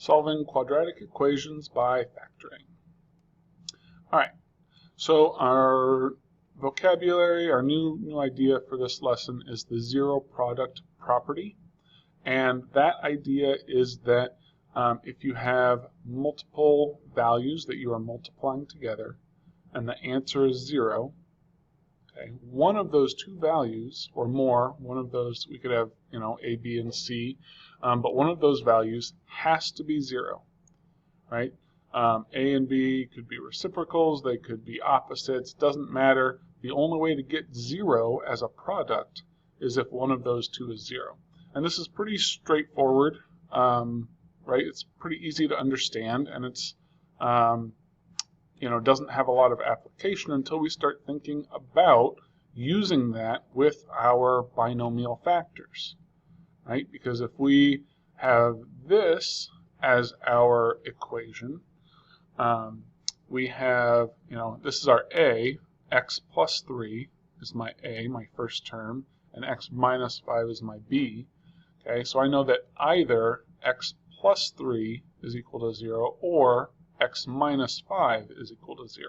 Solving quadratic equations by factoring. Alright, so our vocabulary, our new idea for this lesson is the zero product property. And that idea is that if you have multiple values that you are multiplying together and the answer is 0, okay, one of those two values or more, one of those, we could have, A, B, and C, but one of those values has to be 0, right? A and B could be reciprocals, they could be opposites, doesn't matter. The only way to get 0 as a product is if one of those two is 0. And this is pretty straightforward, right? It's pretty easy to understand, and it's doesn't have a lot of application until we start thinking about using that with our binomial factors, right? Because if we have this as our equation, we have, this is our A, x plus 3 is my A, my first term, and x minus 5 is my B. Okay, so I know that either x plus 3 is equal to 0 or x minus 5 is equal to 0.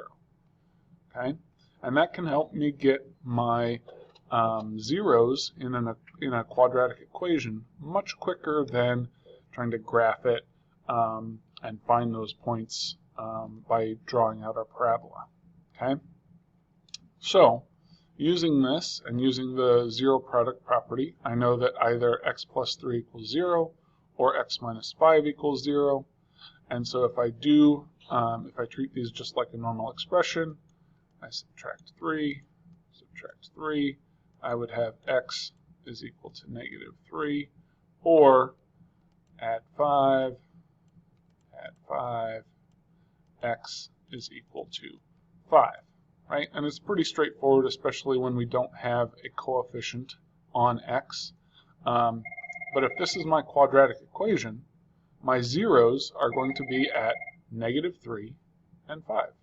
Okay, and that can help me get my zeros in a quadratic equation much quicker than trying to graph it and find those points by drawing out our parabola. Okay, so using this and using the zero product property, I know that either x plus 3 equals 0 or x minus 5 equals 0. And so if I do, if I treat these just like a normal expression, I subtract 3, I would have x is equal to negative 3, or add 5, x is equal to 5. Right? And it's pretty straightforward, especially when we don't have a coefficient on x. But if this is my quadratic equation, my zeros are going to be at negative 3 and 5.